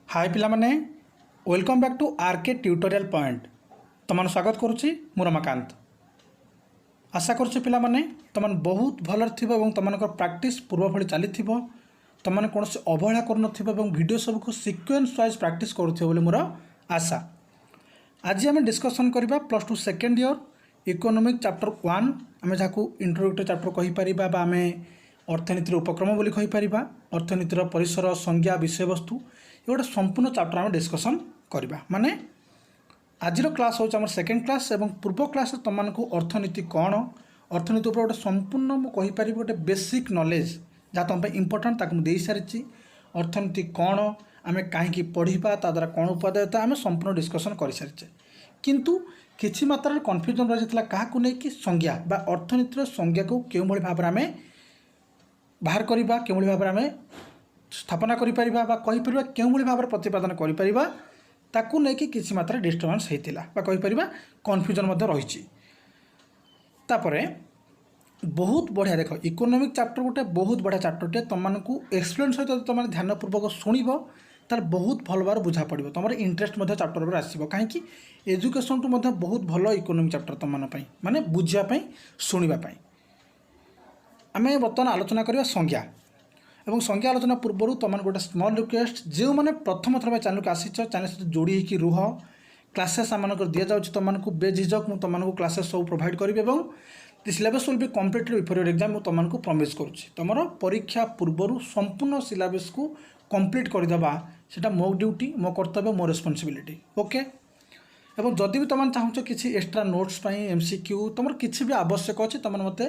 हाय पिला माने welcome back to RK tutorial point तुम स्वागत करुच्ची मु रमाकांत। आशा करुच्ची पिला माने तुम बहुत भल तुम प्रैक्टिस पूर्व भली चली तुमने कौन से अवहेला कर भिडियो सबको सिक्वेन्स वाइज प्रैक्टिस करुवे मोर आशा। आज आम डिस्कसन करवा +2 सेकेंड ईयर इकोनॉमिक चैप्टर 1 आम जहाँ इंट्रोडक्टरी चैप्टर कहीपर आम अर्थनीतिर उपक्रम बोली कहीपर अर्थनीतिर परिसर संज्ञा विषय वस्तु ये गोटे संपूर्ण चैप्टर आम डिस्कसन करवा माने आज क्लास हूँ आम सेकेंड क्लास एवं पूर्व क्लास तुमको अर्थनीति कौन अर्थनीति गोटे संपूर्ण मुझे गोटे बेसिक नॉलेज जहाँ तुम इम्पोर्टाट ताकू दे सारी अर्थनीति कौन आम कहीं पढ़ा ता द्वारा कौन उपादेयता आम संपूर्ण डिस्कसन कर सारी किंतु किसी मात्रा कन्फ्यूजन रही क्या लेकिन संज्ञा बा अर्थनीतिर संज्ञा को क्यों भाव में आम बाहर करवा क्यों भाव में आम स्थापना करें क्यों भाव में प्रतिपादन करें किसी मात्रा डिस्टर्बांस होता कहीपर कन्फ्यूजन रही बहुत बढ़िया देख इकोनॉमिक चैप्टर गोटे बहुत बढ़िया चैप्टरटे तुमको एक्सप्लेन सहित तुम ध्यानपूर्वक शुणव तार बहुत भल भाव बुझा पड़ो तुम इंटरेस्ट चैप्टर पर आसो कहीं एजुकेशन टू बहुत भल इकोनॉमिक चैप्टर तुम माने बुझापी शुणापी आम बर्तमान आलोचना करवा संज्ञा और संज्ञा आलोचना पूर्व तुम गोटे स्मॉल रिक्वेस्ट जो मैंने प्रथम थर चैनल को आसी चैनल सहित जोड़ी होकर रुह क्लासेस आम दि जाऊँगी तुमको बेझिझक मुझे तुमको क्लासेस सब प्रोवाइड करी और the syllabus will be completely before your exam तुमको प्रमिश करुँच तुम परीक्षा पूर्व संपूर्ण सिलेबस को कंप्लीट करदेवा सेटा मो ड्यूटी मो कर्तव्य मो रेस्पॉन्सिबिलिटी ओके। और जदि भी तुम चाहूँ किसी एक्स्ट्रा नोट्स MCQ तुम किसी भी आवश्यक अच्छे तुम मत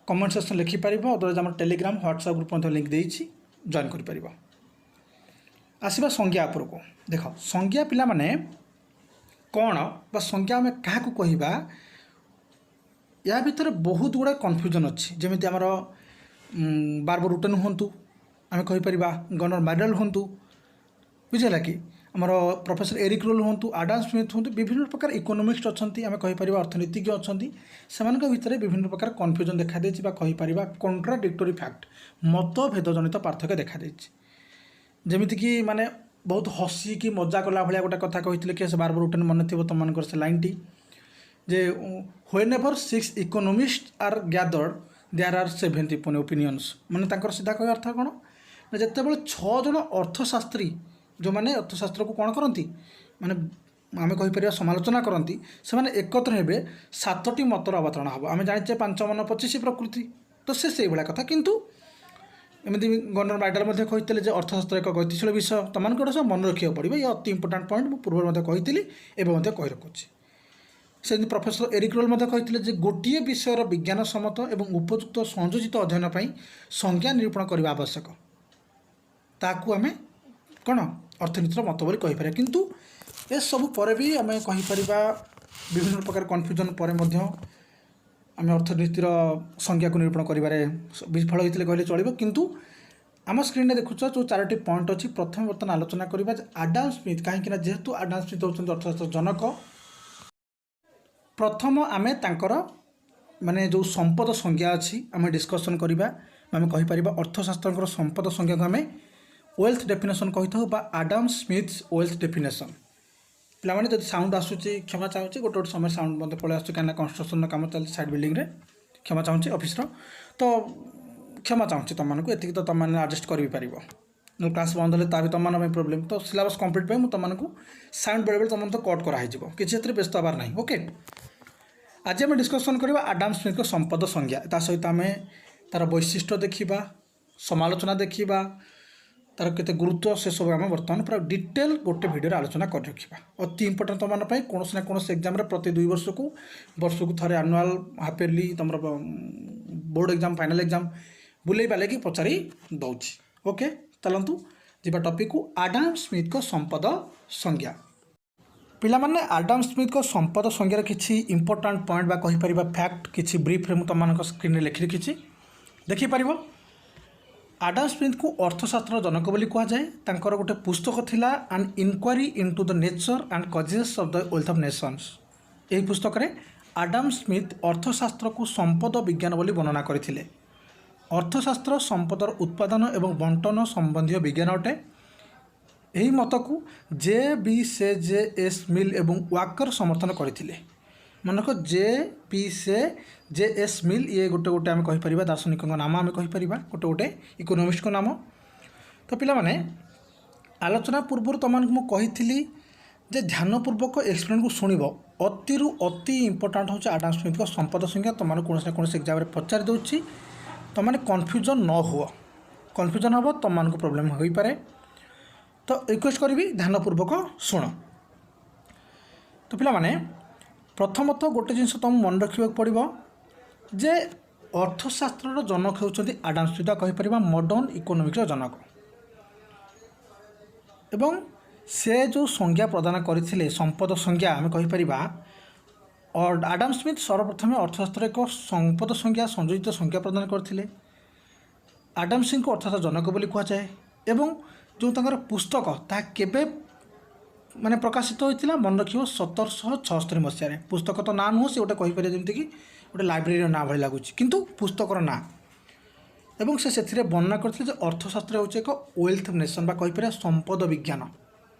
कमेंट सेक्शन लिखिपर अदरवाइज आम टेलीग्राम व्हाट्सएप ग्रुप लिंक देती जॉइन कर आसवा संज्ञा उपर को देख संज्ञा पिला माने कौन बा संज्ञा आम क्या कहवा या भितर बहुत गुड़ा कन्फ्यूजन अच्छी जमी आमर बार्बर रुटन हूँ आम कहीपर गनर मैडल हूँ बुझेगा कि आमर प्रोफेसर एरिक रोल हूँ आडाम स्मिथ हूँ विभिन्न प्रकार इकोनॉमिस्ट अच्छा आम कहीपर अर्थनीतिज्ञ अच्छा से भितर विभिन्न प्रकार कन्फ्यूजन देखा कहीपर कॉन्ट्राडिक्टरी फैक्ट मतभेद जनित पार्थक्य देखा जमीती कि माने बहुत हसी कि मजा कला भाया गोटे कथा कही कि बार्बर रुटन मन थी तुम से लाइन टी जे whenever 6 economist are gathered there are 70 opinions माने सीधा कह अर्थ कौन ना जिते बड़े 6 जन अर्थशास्त्री जो मैंने अर्थशास्त्र को कौन करती माने आम कहीपर समालोचना करती से एकत्र हे 7टी मतर अवतरण हम आम जाने 5 मन 25 प्रकृति तो से भाया कथा किंतु एमती गणर मैडल कहते हैं अर्थशास्त्र एक गतिशील विषय तुमको सब मन रखा पड़ो ये अति इंपोर्टाट पॉइंट मुझे पूर्व कही एवं कही रखुच्छी से प्रोफेसर एरिक रोल कहते गोटे विषयर विज्ञान सम्मत और उपयुक्त संयोजित अध्ययन पर संज्ञा निरूपण करने आवश्यक ताकू आम कौन अर्थनीतिर मत बोली कहीपर किंतु ए सब पर भी आम कहीपर विभिन्न प्रकार कन्फ्यूजन पर आम अर्थनीतिर संज्ञा को निरूपण करें विफल होते कहले चलो किंतु आम स्क्रीन में देखुच जो 4टी पॉइंट अच्छी प्रथम बर्तमान आलोचना करवा आडाम स्मिथ कहीं जेहेतु आडाम स्मिथ होती अर्थशास्त्र जनक प्रथम आमे तांकर माने जो संपद संज्ञा अच्छी आम डिस्कसन करवा आम कहीपर अर्थशास्त्र संपद संज्ञा को आम वेल्थ डेफिनेशन कही था आडाम स्मिथ वेल्थ डेफिनेशन पाने जब साउंड आसूँ क्षमा चाहूँगी गोटे गोटे समय साउंड मत पलि आसूँ कहीं कंस्ट्रक्शन काम चलती साइड बिल्डिंग रे क्षमा चाहूँगी ऑफिस तो क्षमा चाहूँगी तुमको ये तो तुम आडजस्ट कर क्लास बंद हेल्ले ता भी तुम प्रोब्लेम तो सिलेबस कंप्लीट मुझे तुमको साउंड बेले बेले तुम तो कट कराई किसी व्यस्त हबार ना ओके। आज आम डिस्कसन करवा आडाम स्मिथ को संपद संज्ञा सहित आम तार वैशिष्ट्य देखा समालोचना देखा तार केते गुरुत्व से सब आम बर्तमान पूरा डिटेल गोटे वीडियो आलोचना कर रखा अति इंपोर्टेंट तुम कौन ना कौन एग्जाम प्रति 2 वर्ष को थे आनुआल हाफ इयरली तुम बोर्ड एग्जाम फाइनल एग्जाम बुले बाले कि पचारि दौची ओके। चलतु जी टॉपिक को आडाम स्मिथ को संपद संज्ञा पिला माने आडाम स्मिथ को संपद संज्ञार किसी इंपोर्टाट पॉइंट बा कहीपर फैक्ट किसी ब्रीफ में तुम स्क्रीन में लिखि रखी देखिपर आडाम स्मिथ को अर्थशास्त्र जनक बोली कहुए तांकर गोटे पुस्तक थिला an inquiry into the nature and causes of the wealth of nations यही पुस्तक रे आडाम स्मिथ अर्थशास्त्र को संपद विज्ञान बोली वर्णना करथिले। अर्थशास्त्र संपदर उत्पादन एवं बंटन संबंधी विज्ञान अटे ଏହି ମତକୁ ଜେ ବି ସେ ଜେ ଏସ୍ ମିଲ୍ ଏବଂ ୱାକର ସମର୍ଥନ କରିଥିଲେ। ମନେକ ଜେ ପି ସେ ଜେ ଏସ୍ ମିଲ୍ ଇଏ ଗୋଟେ ଗୋଟେ ଆମେ କହିପାରିବା ଦାର୍ଶନିକଙ୍କ ନାମ ଆମେ କହିପାରିବା ଗୋଟେ ଗୋଟେ ଇକୋନୋମିଷ୍ଟଙ୍କ ନାମ। ତ ପିଲାମାନେ ଆଲୋଚନା ପୂର୍ବରୁ ତୁମମାନଙ୍କୁ ମୁଁ କହିଥିଲି ଯେ ଧ୍ୟାନପୂର୍ବକ ଏକ୍ସପ୍ଲେନ୍କୁ ଶୁଣିବ। ଅତିରୁ ଅତି ଇମ୍ପୋର୍ଟାଣ୍ଟ ହେଉଛି ଆଡାମ୍ ସ୍ମିଥଙ୍କ ସମ୍ପଦ ସଂଜ୍ଞା। ତୁମମାନଙ୍କୁ କୌଣସି ନା କୌଣସି ଏକ୍ଜାମ୍ରେ ପଚାରି ଦେଉଛି, ତୁମମାନେ କନଫ୍ୟୁଜନ୍ ନ ହୁଅ। କନଫ୍ୟୁଜନ୍ ହେବ ତୁମମାନଙ୍କୁ ପ୍ରୋବ୍ଲେମ୍ ହୋଇପାରେ। ତ ରିକ୍ୱେଷ୍ଟ କରିବି ଧ୍ୟାନପୂର୍ବକ ଶୁଣ। ତ ପିଲାମାନେ ପ୍ରଥମତଃ ଗୋଟେ ଜିନିଷ ତୁମକୁ ମନେ ରଖିବାକୁ ପଡ଼ିବ ଯେ ଅର୍ଥଶାସ୍ତ୍ରର ଜନକ ହେଉଛନ୍ତି ଆଡାମ୍ ସ୍ମିଥ୍, କହିପାରିବା ମଡ଼ର୍ଣ୍ଣ ଇକୋନୋମିକ୍ସର ଜନକ। ଏବଂ ସେ ଯେଉଁ ସଂଜ୍ଞା ପ୍ରଦାନ କରିଥିଲେ ସମ୍ପଦ ସଂଜ୍ଞା ଆମେ କହିପାରିବା, ଆଡାମ୍ ସ୍ମିଥ୍ ସର୍ବପ୍ରଥମେ ଅର୍ଥଶାସ୍ତ୍ରରେ ଏକ ସମ୍ପଦ ସଂଜ୍ଞା ସଂଯୋଜିତ ସଂଜ୍ଞା ପ୍ରଦାନ କରିଥିଲେ। ଆଡାମ୍ ସ୍ମିଥ୍ଙ୍କୁ ଅର୍ଥଶାସ୍ତ୍ର ଜନକ ବୋଲି କୁହାଯାଏ। ଏବଂ ଯେଉଁ ତାଙ୍କର ପୁସ୍ତକ ତାହା କେବେ ମାନେ ପ୍ରକାଶିତ ହୋଇଥିଲା ମନେ ରଖିବ 1776 ମସିହାରେ। ପୁସ୍ତକ ତ ନାଁ ନୁହଁ, ସେ ଗୋଟେ କହିପାରିବେ ଯେମିତିକି ଗୋଟେ ଲାଇବ୍ରେରୀର ନାଁ ଭଳି ଲାଗୁଛି, କିନ୍ତୁ ପୁସ୍ତକର ନାଁ। ଏବଂ ସେ ସେଥିରେ ବର୍ଣ୍ଣନା କରିଥିଲେ ଯେ ଅର୍ଥଶାସ୍ତ୍ର ହେଉଛି ଏକ ୱେଲ୍ଥ ନେସନ୍ ବା କହିପାରିବା ସମ୍ପଦ ବିଜ୍ଞାନ।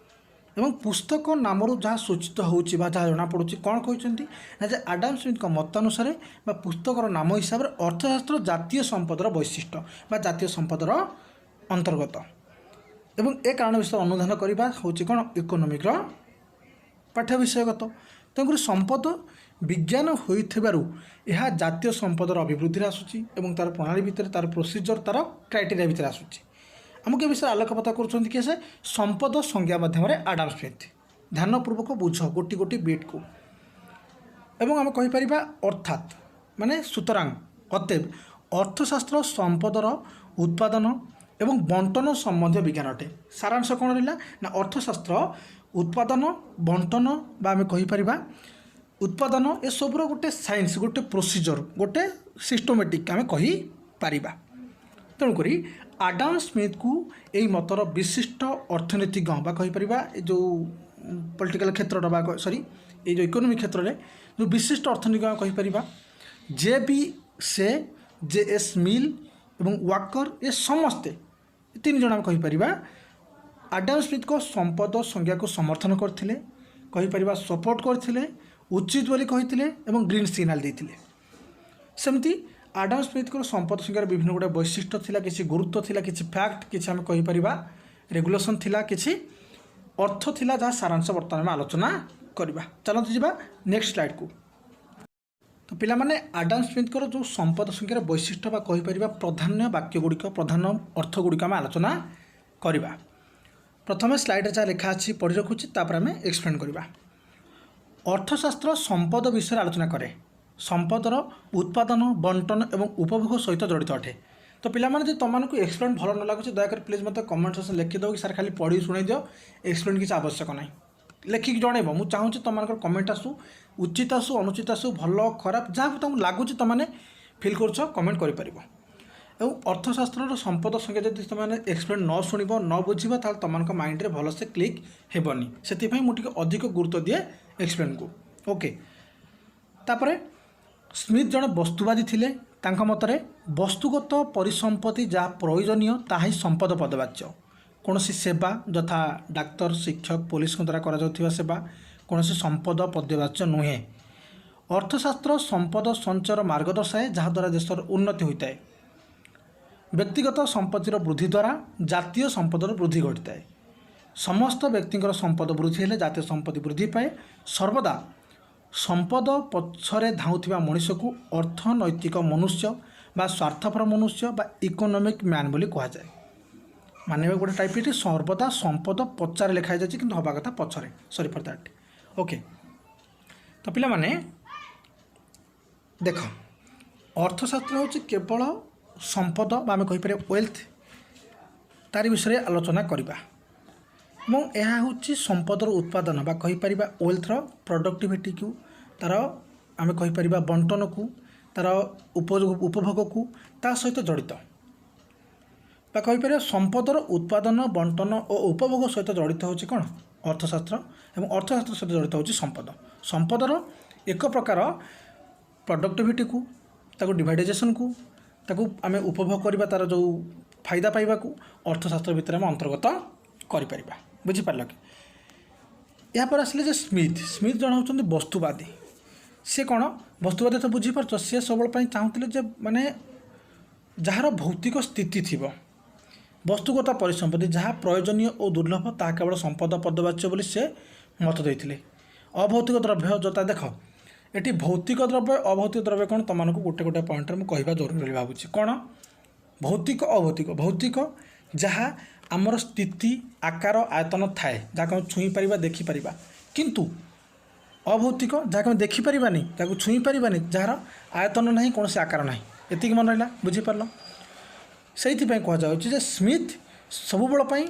ଏବଂ ପୁସ୍ତକ ନାମରୁ ଯାହା ସୂଚିତ ହେଉଛି ବା ଯାହା ଜଣାପଡ଼ୁଛି କ'ଣ କହିଛନ୍ତି ନା ଯେ ଆଡାମ୍ ସ୍ମିଥ୍ଙ୍କ ମତାନୁସାରେ ବା ପୁସ୍ତକର ନାମ ହିସାବରେ ଅର୍ଥଶାସ୍ତ୍ର ଜାତୀୟ ସମ୍ପଦର ବୈଶିଷ୍ଟ୍ୟ ବା ଜାତୀୟ ସମ୍ପଦର ଅନ୍ତର୍ଗତ। ଏବଂ ଏ କାରଣ ବିଷୟରେ ଅନୁଧ୍ୟାନ କରିବା ହେଉଛି କ'ଣ ଇକୋନୋମିକ୍ର ପାଠ୍ୟ ବିଷୟଗତ। ତେଣୁକରି ସମ୍ପଦ ବିଜ୍ଞାନ ହୋଇଥିବାରୁ ଏହା ଜାତୀୟ ସମ୍ପଦର ଅଭିବୃଦ୍ଧିରେ ଆସୁଛି ଏବଂ ତା'ର ପ୍ରଣାଳୀ ଭିତରେ ତା'ର ପ୍ରୋସିଜର ତା'ର କ୍ରାଇଟେରିଆ ଭିତରେ ଆସୁଛି। ଆମକୁ ଏ ବିଷୟରେ ଆଲୋକପାତ କରୁଛନ୍ତି କି ସେ ସମ୍ପଦ ସଂଜ୍ଞା ମାଧ୍ୟମରେ ଆଡାମ୍ ସ୍ମିଥ୍। ଧ୍ୟାନପୂର୍ବକ ବୁଝ ଗୋଟି ଗୋଟି ବିଟ୍କୁ। ଏବଂ ଆମେ କହିପାରିବା ଅର୍ଥାତ୍ ମାନେ ସୁତରାଂ ଅତଏବ ଅର୍ଥଶାସ୍ତ୍ର ସମ୍ପଦର ଉତ୍ପାଦନ ଏବଂ ବଣ୍ଟନ ସମ୍ବନ୍ଧୀୟ ବିଜ୍ଞାନ ଅଟେ। ସାରାଂଶ କ'ଣ ରହିଲା ନା ଅର୍ଥଶାସ୍ତ୍ର ଉତ୍ପାଦନ ବଣ୍ଟନ ବା ଆମେ କହିପାରିବା ଉତ୍ପାଦନ ଏସବୁର ଗୋଟେ ସାଇନ୍ସ, ଗୋଟେ ପ୍ରୋସିଜର, ଗୋଟେ ସିଷ୍ଟମେଟିକ୍ ଆମେ କହିପାରିବା। ତେଣୁକରି ଆଡାମ୍ ସ୍ମିଥ୍କୁ ଏହି ମତର ବିଶିଷ୍ଟ ଅର୍ଥନୀତିଜ୍ଞ ବା କହିପାରିବା ଏ ଯେଉଁ ପଲିଟିକାଲ କ୍ଷେତ୍ରର ବା ଏଇ ଯେଉଁ ଇକୋନୋମିକ୍ କ୍ଷେତ୍ରରେ ଯେଉଁ ବିଶିଷ୍ଟ ଅର୍ଥନୀତିଜ୍ଞ କହିପାରିବା ଜେ ବି ସେ ଜେ ଏସ୍ ମିଲ୍ ଏବଂ ୱାକର ଏ ସମସ୍ତେ ତିନି ଜଣ ଆମେ କହିପାରିବା ଆଡାମ୍ ସ୍ମିଥ୍ଙ୍କ ସମ୍ପଦ ସଂଜ୍ଞାକୁ ସମର୍ଥନ କରିଥିଲେ, କହିପାରିବା ସପୋର୍ଟ କରିଥିଲେ, ଉଚିତ ବୋଲି କହିଥିଲେ ଏବଂ ଗ୍ରୀନ୍ ସିଗ୍ନାଲ୍ ଦେଇଥିଲେ। ସେମିତି ଆଡାମ୍ ସ୍ମିଥ୍ଙ୍କର ସମ୍ପଦ ସଂଜ୍ଞାର ବିଭିନ୍ନ ଗୁଡ଼ିଏ ବୈଶିଷ୍ଟ୍ୟ ଥିଲା, କିଛି ଗୁରୁତ୍ୱ ଥିଲା, କିଛି ଫ୍ୟାକ୍ଟ, କିଛି ଆମେ କହିପାରିବା ରେଗୁଲେସନ୍ ଥିଲା, କିଛି ଅର୍ଥ ଥିଲା, ଯାହା ସାରାଂଶ ବର୍ତ୍ତମାନ ଆମେ ଆଲୋଚନା କରିବା। ଚାଲନ୍ତୁ ଯିବା ନେକ୍ସଟ ସ୍ଲାଇଡ଼କୁ। ତ ପିଲାମାନେ ଆଡାମ୍ ସ୍ମିଥ୍ଙ୍କର ଯେଉଁ ସମ୍ପଦ ସଂଜ୍ଞାର ବୈଶିଷ୍ଟ୍ୟ ବା କହିପାରିବା ପ୍ରାଧାନ୍ୟ ବାକ୍ୟ ଗୁଡ଼ିକ, ପ୍ରଧାନ ଅର୍ଥ ଗୁଡ଼ିକ ଆମେ ଆଲୋଚନା କରିବା। ପ୍ରଥମେ ସ୍ଲାଇଡ଼ରେ ଯାହା ଲେଖା ଅଛି ପଢ଼ି ରଖୁଛି, ତାପରେ ଆମେ ଏକ୍ସପ୍ଲେନ୍ କରିବା। ଅର୍ଥଶାସ୍ତ୍ର ସମ୍ପଦ ବିଷୟରେ ଆଲୋଚନା କରେ। ସମ୍ପଦର ଉତ୍ପାଦନ ବଣ୍ଟନ ଏବଂ ଉପଭୋଗ ସହିତ ଜଡ଼ିତ ଅଟେ। ତ ପିଲାମାନେ ଯଦି ତୁମମାନଙ୍କୁ ଏକ୍ସପ୍ଲେନ୍ ଭଲ ନ ଲାଗୁଛି ଦୟାକରି ପ୍ଲିଜ୍ ମୋତେ କମେଣ୍ଟ ସେକ୍ସନ୍ ଲେଖିଦେବ କି ସାର୍ ଖାଲି ପଢ଼ି ଶୁଣାଇ ଦିଅ, ଏକ୍ସପ୍ଲେନ୍ କିଛି ଆବଶ୍ୟକ ନାହିଁ। ଲେଖିକି ଜଣାଇବ। ମୁଁ ଚାହୁଁଛି ତୁମମାନଙ୍କର କମେଣ୍ଟ ଆସୁ, ଉଚିତ ଆସୁ, ଅନୁଚିତ ଆସୁ, ଭଲ ଖରାପ ଯାହା ତୁମକୁ ଲାଗୁଛି ତୁମମାନେ ଫିଲ୍ କରୁଛ କମେଣ୍ଟ କରିପାରିବ। ଏବଂ ଅର୍ଥଶାସ୍ତ୍ରର ସମ୍ପଦ ସଂଜ୍ଞା ଯଦି ତୁମେ ଏକ୍ସପ୍ଲେନ୍ ନ ଶୁଣିବ ନ ବୁଝିବ ତାହେଲେ ତୁମମାନଙ୍କ ମାଇଣ୍ଡରେ ଭଲସେ କ୍ଲିକ୍ ହେବନି। ସେଥିପାଇଁ ମୁଁ ଟିକେ ଅଧିକ ଗୁରୁତ୍ୱ ଦିଏ ଏକ୍ସପ୍ଲେନ୍କୁ। ଓକେ, ତାପରେ ସ୍ମିଥ୍ ଜଣେ ବସ୍ତୁବାଦୀ ଥିଲେ। ତାଙ୍କ ମତରେ ବସ୍ତୁଗତ ପରିସମ୍ପତ୍ତି ଯାହା ପ୍ରয়োଜନୀୟ ତାହା ହିଁ ସମ୍ପଦ ପଦବାଚ୍ୟ। କୌଣସି ସେବା ଯଥା ଡାକ୍ତର, ଶିକ୍ଷକ, ପୋଲିସଙ୍କ ଦ୍ୱାରା କରାଯାଉଥିବା ସେବା କୌଣସି ସମ୍ପଦ ପଦବାଚ୍ୟ ନୁହେଁ। ଅର୍ଥଶାସ୍ତ୍ର ସମ୍ପଦ ସଞ୍ଚୟର ମାର୍ଗ ଦର୍ଶାଏ ଯାହାଦ୍ୱାରା ଦେଶର ଉନ୍ନତି ହୋଇଥାଏ। ବ୍ୟକ୍ତିଗତ ସମ୍ପତ୍ତିର ବୃଦ୍ଧି ଦ୍ୱାରା ଜାତୀୟ ସମ୍ପଦର ବୃଦ୍ଧି ଘଟିଥାଏ। ସମସ୍ତ ବ୍ୟକ୍ତିଙ୍କର ସମ୍ପଦ ବୃଦ୍ଧି ହେଲେ ଜାତୀୟ ସମ୍ପତ୍ତି ବୃଦ୍ଧି ପାଏ। ସର୍ବଦା ସମ୍ପଦ ପଛରେ ଧାଉଁଥିବା ମଣିଷକୁ ଅର୍ଥନୈତିକ ମନୁଷ୍ୟ ବା ସ୍ୱାର୍ଥପର ମନୁଷ୍ୟ ବା ଇକୋନୋମିକ୍ ମ୍ୟାନ୍ ବୋଲି କୁହାଯାଏ। ମାନିବାକୁ ଗୋଟେ ଟାଇପ୍ ଏଠି ସର୍ବଦା ସମ୍ପଦ ପଛରେ ଲେଖା ହେଇଯାଇଛି କିନ୍ତୁ ହେବା କଥା ପଛରେ, ସରି ଫର୍ ଦ୍ୟାଟ୍। ଓକେ, ତ ପିଲାମାନେ ଦେଖ ଅର୍ଥଶାସ୍ତ୍ର ହେଉଛି କେବଳ ସମ୍ପଦ ବା ଆମେ କହିପାରିବା ୱେଲ୍ଥ ତାରି ବିଷୟରେ ଆଲୋଚନା କରିବା ଏବଂ ଏହା ହେଉଛି ସମ୍ପଦର ଉତ୍ପାଦନ ବା କହିପାରିବା ୱେଲ୍ଥର ପ୍ରଡକ୍ଟିଭିଟିକୁ, ତା'ର ଆମେ କହିପାରିବା ବଣ୍ଟନକୁ, ତା'ର ଉପଭୋଗକୁ ତା ସହିତ ଜଡ଼ିତ ବା କହିପାରିବା ସମ୍ପଦର ଉତ୍ପାଦନ ବଣ୍ଟନ ଓ ଉପଭୋଗ ସହିତ ଜଡ଼ିତ ହେଉଛି କ'ଣ ଅର୍ଥଶାସ୍ତ୍ର ଏବଂ ଅର୍ଥଶାସ୍ତ୍ର ସହିତ ଜଡ଼ିତ ହେଉଛି ସମ୍ପଦ। ସମ୍ପଦର ଏକ ପ୍ରକାର ପ୍ରଡକ୍ଟିଭିଟିକୁ, ତାକୁ ଡିଭାଇଡାଇଜେସନକୁ, ତାକୁ ଆମେ ଉପଭୋଗ କରିବା, ତା'ର ଯେଉଁ ଫାଇଦା ପାଇବାକୁ ଅର୍ଥଶାସ୍ତ୍ର ଭିତରେ ଆମେ ଅନ୍ତର୍ଗତ କରିପାରିବା। बुझिपार कि यापर आसिले जे स्मिथ स्मिथ जन होउछन्ति वस्तुवादी सी कौन वस्तुवादी तो बुझीपार सी सब चाहूले जे माने जार भौतिक स्थिति थी वस्तुगत परिसंपत्ति जहाँ प्रयोजनीय और दुर्लभ ता केवल संपद पदवाच्य बोली से मत देते अभौतिक द्रव्य जोता देख ये भौतिक द्रव्य अभौतिक द्रव्य कौन तुमको गोटे गोटे पॉइंट में कहवा जरूरी भावुँ कौन भौतिक अभौतिक भौतिक जहाँ आमर स्थिति आकार आयतन थाए जहाँ आम छुई पार देखिपर किंतु अभौतिक जहाँ आम देखिपर जहाँ छुई पार जार आयतन ना कौन आकार ना एतिक मन रहा बुझीपार से कहुचे स्मिथ सब बेल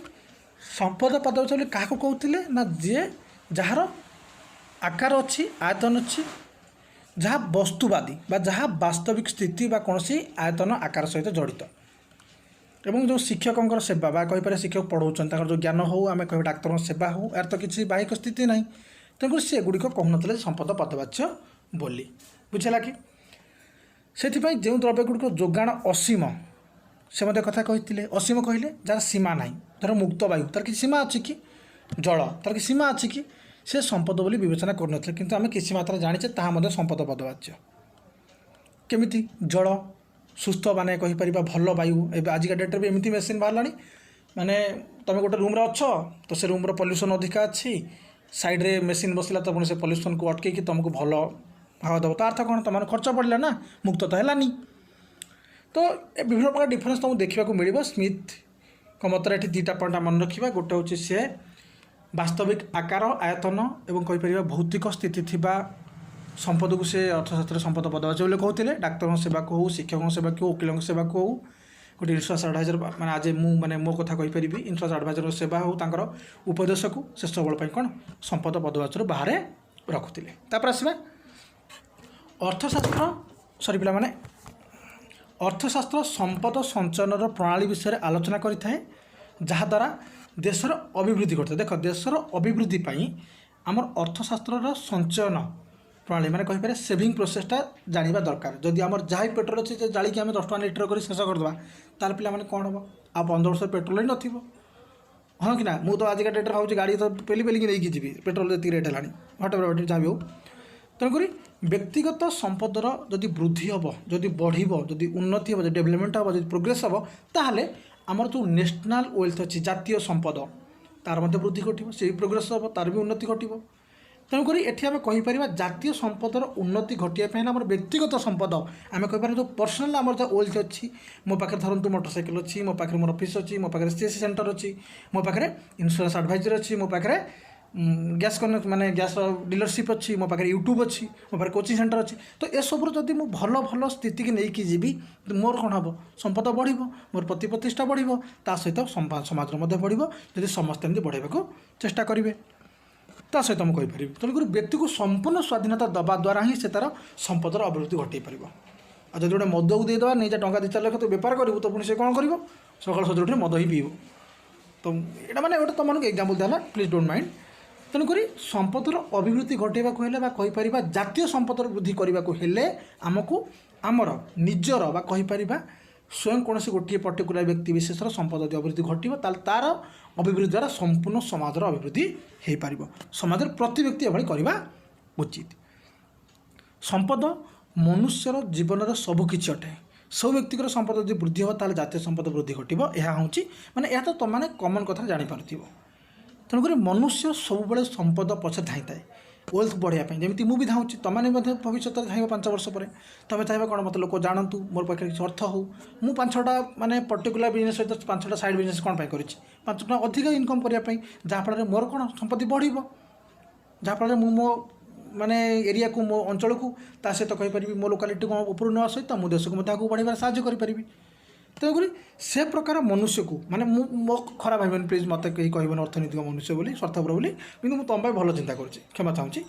संपद पदवाच्य क्या कहते ना जे जार आकार अच्छी आयतन अच्छी जहाँ वस्तुवादी बा जहाँ वास्तविक स्थिति बा कौन आयतन आकार सहित जड़ित एवं जो शिक्षकों सेवा बा कहीपर शिक्षक पढ़ाऊँ जो ज्ञान हो आम कह डाक्तर सेवा हो यार तो किसी बाहिक स्थिति ना तेणुक सी गुड़िक कहून संपद पदवाच्य बोली बुझेगा कि से जो द्रव्य गुड़िक जोगाण असीम से मत कथा कहते असीम कहले जार सीमा ना धर मुक्त वायु तार कि सीमा अच्छी कि जल तार कि सीमा अच्छी कि से संपद बोली विवेचना कर किंतु आम किसी मात्रा जाचे ताहा संपद पदवाच्य केमिति जल सुस्थ माने कहीपर भल वायु आजिका डेट्रे भी एमती मेसीन बाहर माने तुम गोटे रूम्रे अच्छ तो से रूम्र पल्यूसन अधिका अच्छी साइड्रे मेसीन बसला तो पुणी से पल्यूसन को अटकई तुमको भल हावा देव तो अर्थ कौन तुम खर्च पड़ा ना मुक्त तो है तो विभिन्न प्रकार डिफरेन्स तुमको देखा मिल स्मिथ मतरे ये दुटा पॉइंट मन रखा गोटे हूँ सी वास्तविक आकार आयतन एवं कहीपर भौतिक स्थिति थिबा संपद को से अर्थशास्त्र संपद पदवाच्य बोले कहते डाक्तर सेवा को हो शिक्षकों सेवा को वकिलों सेवा को हो गोटे इन्सुरांस एडभाइजर मैंने आज मुझे मो कथा कहीपरि इन्सुरांस एडभाइजर सेवा हो तांकर उपदेश को से सब कौन संपद पदवाच्य बाहर रखुले आसवा अर्थशास्त्र सरी पिला माने अर्थशास्त्र संपद संचयन प्रणाली विषय आलोचना करें जहाद्वारा देशर अभिवृद्धि करते देख देशर अभिवृद्धि आमर अर्थशास्त्र संचयन प्रणाली मैंने कहीपर सेविंग प्रोसेसटा जाना दरकार जदि आम जहाँ पेट्रोल अच्छे जाड़ी आम 10 टका लिटर कर शेष करदे ताल पे कौन हम आ 15 वर्ष पेट्रोल ही नथिबो हाँ कि ना मुझे तो आजिका डेट्रे भावी गाड़ी तो पेली पेलिकी नहीं जी पेट्रोल जी रेट है हटे जहाँ भी हो तेणुक व्यक्तिगत संपदर जदि वृद्धि हम जदि बढ़ जदि उन्नति हम डेभलपमेंट हम जब प्रोग्रेस हम ताहले आमर जो नेशनल वेल्थ अच्छी जातीय संपद तार मध्य वृद्धि घटो से प्रोग्रेस हम तार भी उन्नति घटो तेणुक ये आम कहीपर जातीय संपदर उन्नति घटाई आम व्यक्तिगत संपद आम कहीपर जो पर्सनाल आम जो वेल्थ अच्छी मो पाखे धरतु मोटरसाइकेल अच्छी मो पाखे मोर ऑफिस अच्छी मो पाखे सीएससी सेंटर अच्छी मो पाखे इन्शुरांस एडभाइजर अच्छी मो पाखे गैस कनेक्ट माने गैस डीलरशिप अच्छी मो पाखे यूट्यूब अच्छी मो पाखे कोचिंग सेंटर अच्छी तो ये सब जदि मु भल भल स्थिति की नहीं जीवी मोर कौन हम संपद बढ़ मोर प्रति प्रतिष्ठा बढ़ ता सहित समाज बढ़ जदि समस्त एमती बढ़ावा चेष्टा करेंगे ता सहित मुझे कहीपरि तेणुक व्यक्ति को संपूर्ण स्वाधीनता दबा द्वारा ही से तार संपदर अभिवृद्धि घटाई पार आ जब गोटे मद को देदेवा नहीं टंका 2-4 लाख तो बेपार करूँ तो पुणी से कौन कर सकाल सज उठे मद ही पीब तो यहाँ मैंने गोटे तुमको एग्जाम्पल दिया प्लीज डोंट माइंड तेणुक संपदर अभिवृद्धि घटाइबा कहीपर जातीय संपदर वृद्धि करने को हेले आमको आमर निजर बा कहीपर स्वयं कौन गोटे पर्टिकुलर व्यक्ति विशेषर संपद यदि अभिवृद्धि घटो तार अभिवृद्धि द्वारा संपूर्ण समाजर अभिवृद्धि हो पार समाज प्रति व्यक्ति एभली करवा उचित संपद मनुष्यर जीवन सबकि अटे सब व्यक्तिकर संपद यदि वृद्धि हो ताल जातीय संपद वृद्धि घटो यह हूँ माने यह तो तुमने कमन कथा जापर तेणुक मनुष्य सब संपद पछे धाई थाए वेल्थ बढ़ाई जमी मुझे धाऊँगी तुमने भविष्य धाइब 5 वर्ष पर तुम चाहिए कौन मत लोक जानतु मोर पाखे किसी अर्थ हो मुझे 5-6टा माने पर्टिकुलर बिजनेस सहित 5-6टा साइड बिजनेस कौन कर 5 टका अधिक इनकम करने जहाँफल मोर कौन संपत्ति बढ़ जहाँफल मो माने एरिया को मो अंचल को ता सहित कहीपरि मो लोकालिटी को ऊपर ना सहित मो देश को आगे बढ़ाई साहय करी तेणुक से प्रकार मनुष्य को माने मो खराब भाई प्लीज मत कहीं कहबन अर्थनैतिक मनुष्य बोली स्वार्थपर बोली कि तुम भल चिंता कर क्षमा चाहूँगी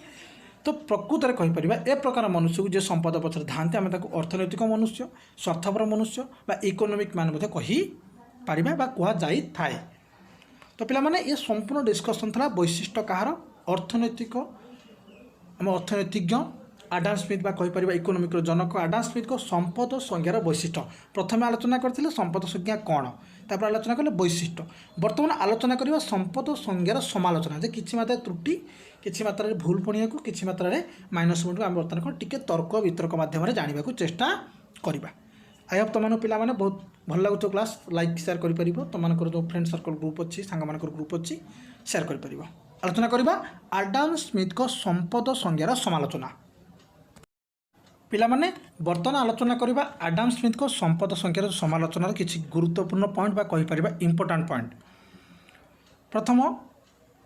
तो प्रकृत में कहीपर ए प्रकार मनुष्य को जो संपद पचर धांते आम अर्थनैतिक मनुष्य स्वार्थपर मनुष्य बा इकोनोमिक मान कहीपर कह जाए थाए तो पे ये संपूर्ण डिस्कसन था वैशिष्ट्य कहार अर्थनैतिक आम अर्थनैतिज्ञ आडाम स्मिथ बा कहीपर इकोनोमिक्र जनक आडाम स्मिथ को संपद संज्ञार वैशिष्ट्य प्रथम आलोचना करते संपद संज्ञा कौन तापर आलोचना कले वैशिष्ट्य बर्तमान आलोचना करवा संपद संज्ञार समालोचना जे किसी मात्रा त्रुटि किसी मात्रा भूल पड़िया को किसी मात्रा माइनस पॉइंट को आम बर्तमान कौन टी तर्क वितर्क मध्यम जानवा चेष्टा करवा। आई होप तुम पाने बहुत भल लगुच क्लास लाइक शेयर कर तुम जो फ्रेंड सर्कल ग्रुप अच्छी सांग ग्रुप अच्छी शेयर कर आलोचना करवा आडाम स्मिथ को संपद संज्ञार समालोचना। पिलामाने बर्तमान आलोचना करवा आडाम स्मिथ को संपद संख्यार समालोचनार किसी गुरुत्वपूर्ण पॉइंट बा कहि परिबा इंपोर्टेंट पॉइंट। प्रथम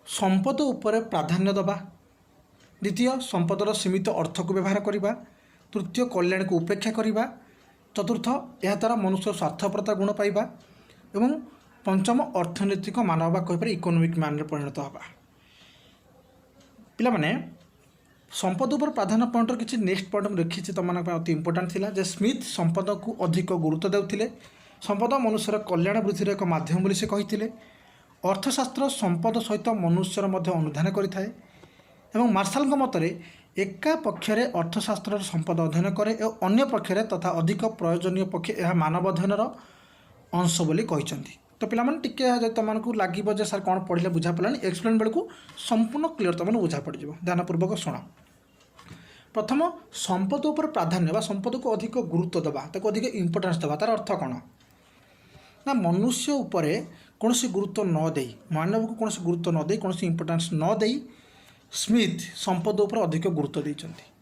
संपद उपर प्राधान्य दबा, द्वितीय संपदर सीमित अर्थ को व्यवहार करवा, तृतीय कल्याण को उपेक्षा करवा, चतुर्थ यह द्वारा मनुष्य स्वार्थपरता गुण पाइबा एवं पंचम अर्थनैतिक मानव बा कहि परिबा इकोनॉमिक मान परिणत होगा। पिलामाने संपद उपर प्राधान्य पॉइंटर किसी नेक्स्ट पॉइंट में लिखी तुम अति इंपोर्टाट थिला जे स्मिथ संपद को अधिक गुरुत्व देउथिले, संपद मनुष्यर कल्याण वृद्धिर एक माध्यम बोली से कहिथिले, अर्थशास्त्र संपद सहित मनुष्यर मध्य अनुधान करिथाए एवं मार्शल मतरे एका पक्षरे अर्थशास्त्र संपद अध्ययन करे और अन्य पक्षरे तथा अधिक प्रयोजनीय पक्ष यह मानव अध्ययनर अंश बोली कहिसंती। तो पिलाମାନେ ଟିକେ तुमको लगे सर कौन पढ़े बुझा पड़ानी एक्सप्लेन बेलू संपूर्ण क्लीयर तुम बुझा पड़ ध्यानपूर्वक शुण। प्रथम संपद उपर प्राधान्य बा संपद को अधिक गुरुत्व दबा ताको अधिक इंपोर्टेंस दबा तार अर्थ कौन ना मनुष्य उपर कौन गुरुत्व न दे मानव को कौन गुरुत्व न दे कौन इंपोर्टेंस न दे स्मिथ संपद उपर अधिक गुरुत्व देइछंती।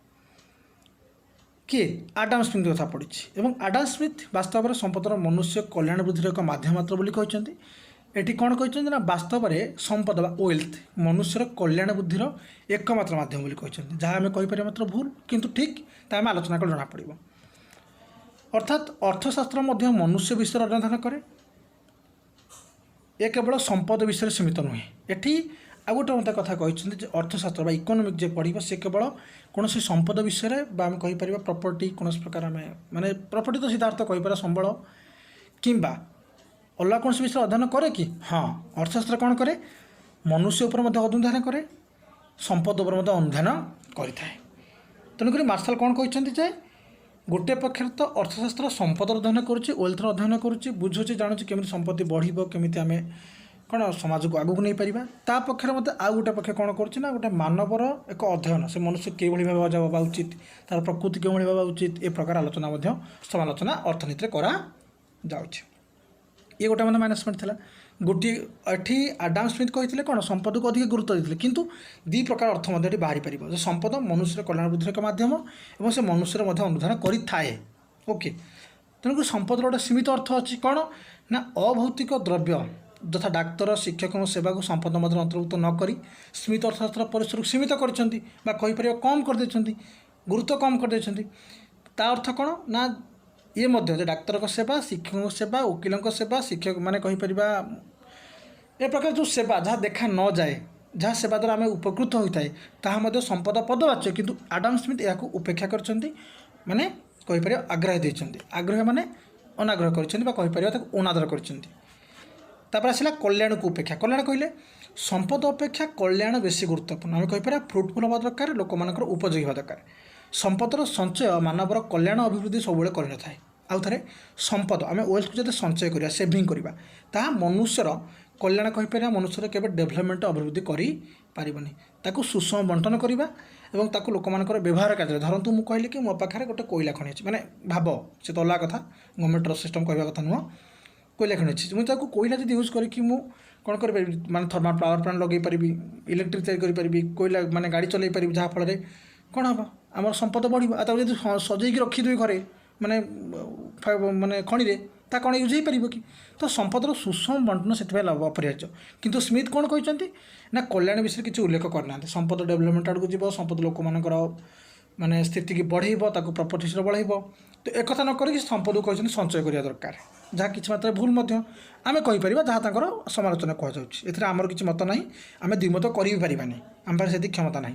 किए आडाम स्मिथ कथा पड़ी एवं आडाम स्मिथ वास्तव में संपदर मनुष्य कल्याण वृद्धिर एक माध्यम मात्र बोली कहते एटी कौन कहते ना वास्तव में संपद बा वेल्थ मनुष्यर कल्याण वृद्धिर एकमात्र माध्यम बोली कहते जहाँ आम कहीपर मात्र भूल किंतु ठीक ता आम आलोचना कले जना पड़ो। अर्थात अर्थशास्त्र मध्य मनुष्य विषय अध्ययन करे ये केवल संपद विषय सीमित नुहे। एटी आउ गोटे मत कथा कहते अर्थशास्त्र इकोनोमिक जे पढ़ से केवल कौन संपद विषय आम कहीपर प्रॉपर्टी कौन प्रकार आम माने प्रॉपर्टी तो सीधा अर्थ कहीपर संबल किंबा अलग कौन विषय अध्ययन करे कि हाँ अर्थशास्त्र कौन करे मनुष्य उपर अनुधान करे संपद उपर अनुधान करें। तेणुक मार्शल कौन कहते गोटे पक्षर तो अर्थशास्त्र संपद अध्ययन करुच्ची वेल्थर अध्ययन करुच्ची बुझुची जानूँ केमी संपत्ति बढ़ केमी आम कौन समाज को आगू नहीं पारिबा ता पक्षर मत आउ गोटे पक्ष कौन करुच्ची गोटे मानवर एक अध्ययन से मनुष्य के भाव हवा उचित तार प्रकृति के हवा उचित ए प्रकार आलोचना समालोचना अर्थनीति करा जाउछि। ये गोटे मतलब माइनस पॉइंट था गोटे एटी आडाम स्मिथ कहते कौन संपद को अधिक गुरुत्व देते किंतु दी प्रकार अर्थ मध्य बाहरी पार संपद मनुष्य कल्याण वृद्धिर एक माध्यम और से मनुष्यर अनुधान करें। ओके तेणुक संपद गोटे सीमित अर्थ अच्छी कौन ना अभौतिक द्रव्य तथा डाक्तर शिक्षक सेवा को संपद मध्य अंतर्भुक्त नक स्मिथ अर्थशास्त्र परिसर को सीमित कर कम कर गुरुत्व कम कर अर्थ कौन ना ये मध्य डाक्तर सेवा शिक्षक सेवा वकिल सेवा शिक्षक माने कहीपर ए प्रकार जो सेवा जहाँ देखा न जाए जहाँ सेवा द्वारा आम उपकृत होता है ताहा संपद पदवाच्य किंतु आडाम स्मिथ या उपेक्षा कर माने कहीपर आग्रह देते आग्रह माने अनाग्रह कर अनादर कर आसला कल्याण को उपेक्षा कल्याण कहले संपद अपेक्षा कल्याण बेसी गुरुत्वपूर्ण आम कहीपर फ्रुटफुल हवा दरकार लोक मान उपयोगी हवा दरकार संपदर संचय मानवर कल्याण अभिवृद्धि सब कर थाए आउ थे संपद आम वेल्थ को जब संचय करवा सेविंग करवा ताहा मनुष्यर कल्याण कहीपर मनुष्यर केवल डेभलपमेंट अभिवृद्धि करें ताकू सुषम बंटन करवा और ताकू लोक मान व्यवहार कार्य धरतु मुझे कहली कि मो पाखे गोटे कोईला खଣି अच्छी माने भाव से तो अलग कथा गवर्नमेंटर सिस्टम कहवा कथा नुह कोईला खଣି अच्छी मुझे कोईला जब यूज करके कौन कर माने थर्माल पावर प्लांट लगे पारि इलेक्ट्रिक तैयारी करी कोईला माने गाड़ी चलई पारि जहाँफल कौन हम आम संपद बढ़ जब सजैक रखिदेवी घरे माने माने खणी ता कौन यूज हो पार कि तो संपदर सुषम बंटन से अपरिहार्य किंतु स्मिथ कौन कहते ना कल्याण विषय किसी उल्लेख करना संपद डेभलपमेंट आड़ को जीव संपद लोक मानकर माने स्थिति की बढ़ेब प्रॉपर्टीज बढ़ेब तो एक कथा न करी संपद को कहते संचय करवा दरकार जहाँ किसी मात्रा भूल आम कहीपर जहाँ समालोचना कहुच्छे आमर किसी मत ना आम द्विमत करें आम पास से क्षमता ना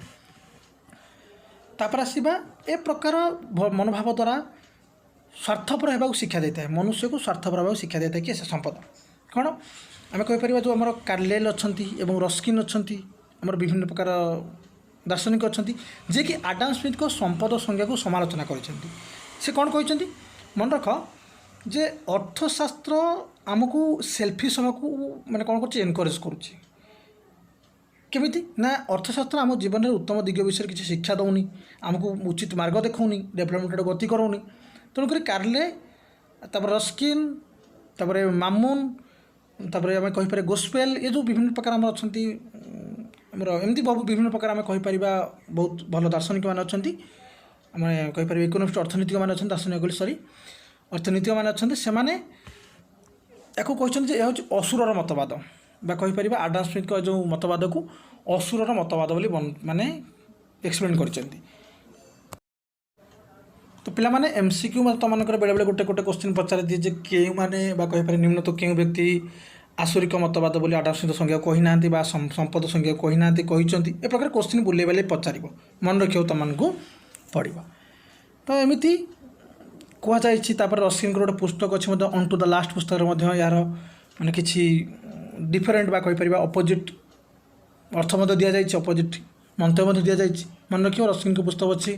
तापर आसवा ए प्रकार मनोभाव द्वारा स्वार्थपर होगा शिक्षा देता है मनुष्य को स्वार्थपर होगा शिक्षा देता है कि संपद कौन आम कहीपर जो आम कार्लेल अच्छा रस्किन अच्छा आम विभिन्न प्रकार दार्शनिक अच्छा जे कि आडम स्मिथ को संपद संज्ञा को समालोचना कर कौन कहते मन रख जे अर्थशास्त्र आमको सेल्फिश होगा मैंने कौन कर एनकरेज करुच्ची केमिति ना अर्थशास्त्र आम जीवन में उत्तम दिग विषय किसी शिक्षा दौनी आमको उचित मार्ग देखौनी डेभलपमेंट गति करौनी तेणुक कार्ले रस्किन मामून आम कहीपर गोस्पेल ये जो विभिन्न प्रकार आम अच्छा एमती विभिन्न प्रकार आम कहीपर बहुत भल दार्शनिक मैंने अच्छा आम कहीपर इकोनोमिस्ट अर्थनीतिक मैंने अच्छा दार्शनिक सरी अर्थनीतिक मैंने अच्छा से या कहते यह हूँ असुरर मतवाद बा कहीपर आडम स्मिथ को जो मतवाद को असुरर मतवाद बोली माने एक्सप्लेन कर तो पिला माने एमसीक्यू मत तुम बेले बेले गोटे गोटे क्वेश्चन पचार दिए जे क्यों माने बा कहीपर निम्न तो क्यों व्यक्ति आसुरिक मतवाद बोली आडम स्मिथ संज्ञा कही ना संपद संज्ञा कही ना कहते ए प्रकार क्वेश्चन बुले बुले पचार मन रखियो तुमको पड़ा तो एमती कहुई रस्किन गोटे पुस्तक अच्छी ऑन टू द लास्ट पुस्तक यार माने किसी डिफरेन्ट बा कहीपर अपोजिट अर्थ दि जाए अपोजिट मंतव्य दि जाए मन रखियो रस्किन को पुस्तक अच्छी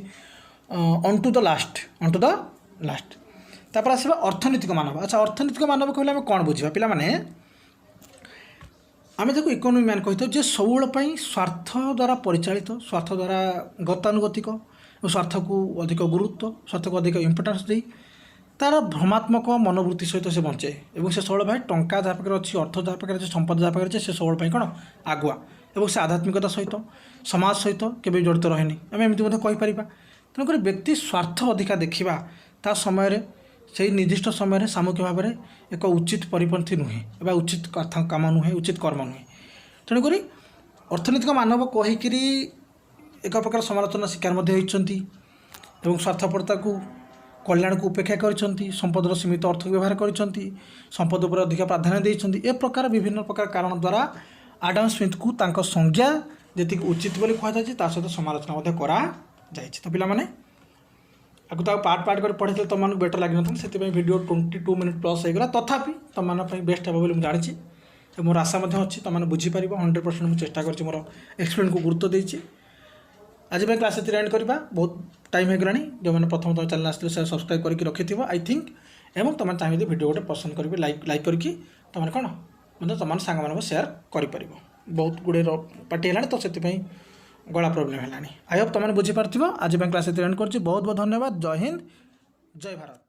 ऑन टू द लास्ट तापर आसवा अर्थनीतिक मानव अच्छा अर्थनीतिक मानव कहले आम कौन बुझा पिला माने आम देखो इकोनोमी मैन कही जे सबुलाई स्वार्थ द्वारा परिचालित स्वार्थ द्वारा गतानुगतिक स्वार्थ को अधिक गुरुत्व स्वार्थ को अधिक इम्पोर्टान्स दे तार भ्रमात्मक मनोवृत्ति सहित से बंचे और से सबुल भाई टंका जहाँ पाखे अच्छी अर्थ जहाँ पाखे अच्छे संपद जहाँ पाखे अच्छे से सबुल कौन आगुआ और से आध्यात्मिकता सहित समाज सहित केवे जड़ित रहे आम एमती कहीपर तेणुक व्यक्ति स्वार्थ अधिका देखा ता समय से निर्दिष्ट समय सामूहिक भाव में एक उचित परिपंथी नुहे उचित काम नुहे उचित कर्म नुहे तेणुक अर्थनीतिक मानव कहीकि एक प्रकार समालोचना शिकार होती स्वार्थपरता को कल्याण को उपेक्षा कर संपदर सीमित अर्थ व्यवहार कर संपद पर अधिक प्राधान्य देते ए प्रकार विभिन्न प्रकार कारण द्वारा आडम स्मिथ को तांको संज्ञा जी उचित बोली कहुई ता सहित समालोचना करा तो पिला माने आपको तो पार्ट पार्ट कर पढ़े तुमको बेटर लगे ना से वीडियो 22 मिनट प्लस होगा तथापि तुम बेस्ट हे बोली जानी मोर आशा अच्छी तुमने बुझीपार 100% मुझे चेष्टा कर मोर एक्सप्लेन को गुरुत्व देती आज क्लास से एंड करवा बहुत टाइम होगा जो मैंने प्रथम तुम चैनल आसते से सब्सक्राइब करके रखि आई थिंक एवं तुम चाहिए वीडियो गोटे पसंद करेंगे लाइक करके तुमने कौन मतलब तुम सांग मान सेयार कर बहुत गुड़े पार्टी है तो से गला प्रोब्लेम है आई होप तुमने बुझीपार आज क्लास से एंड कर बहुत बहुत धन्यवाद जय हिंद जय भारत।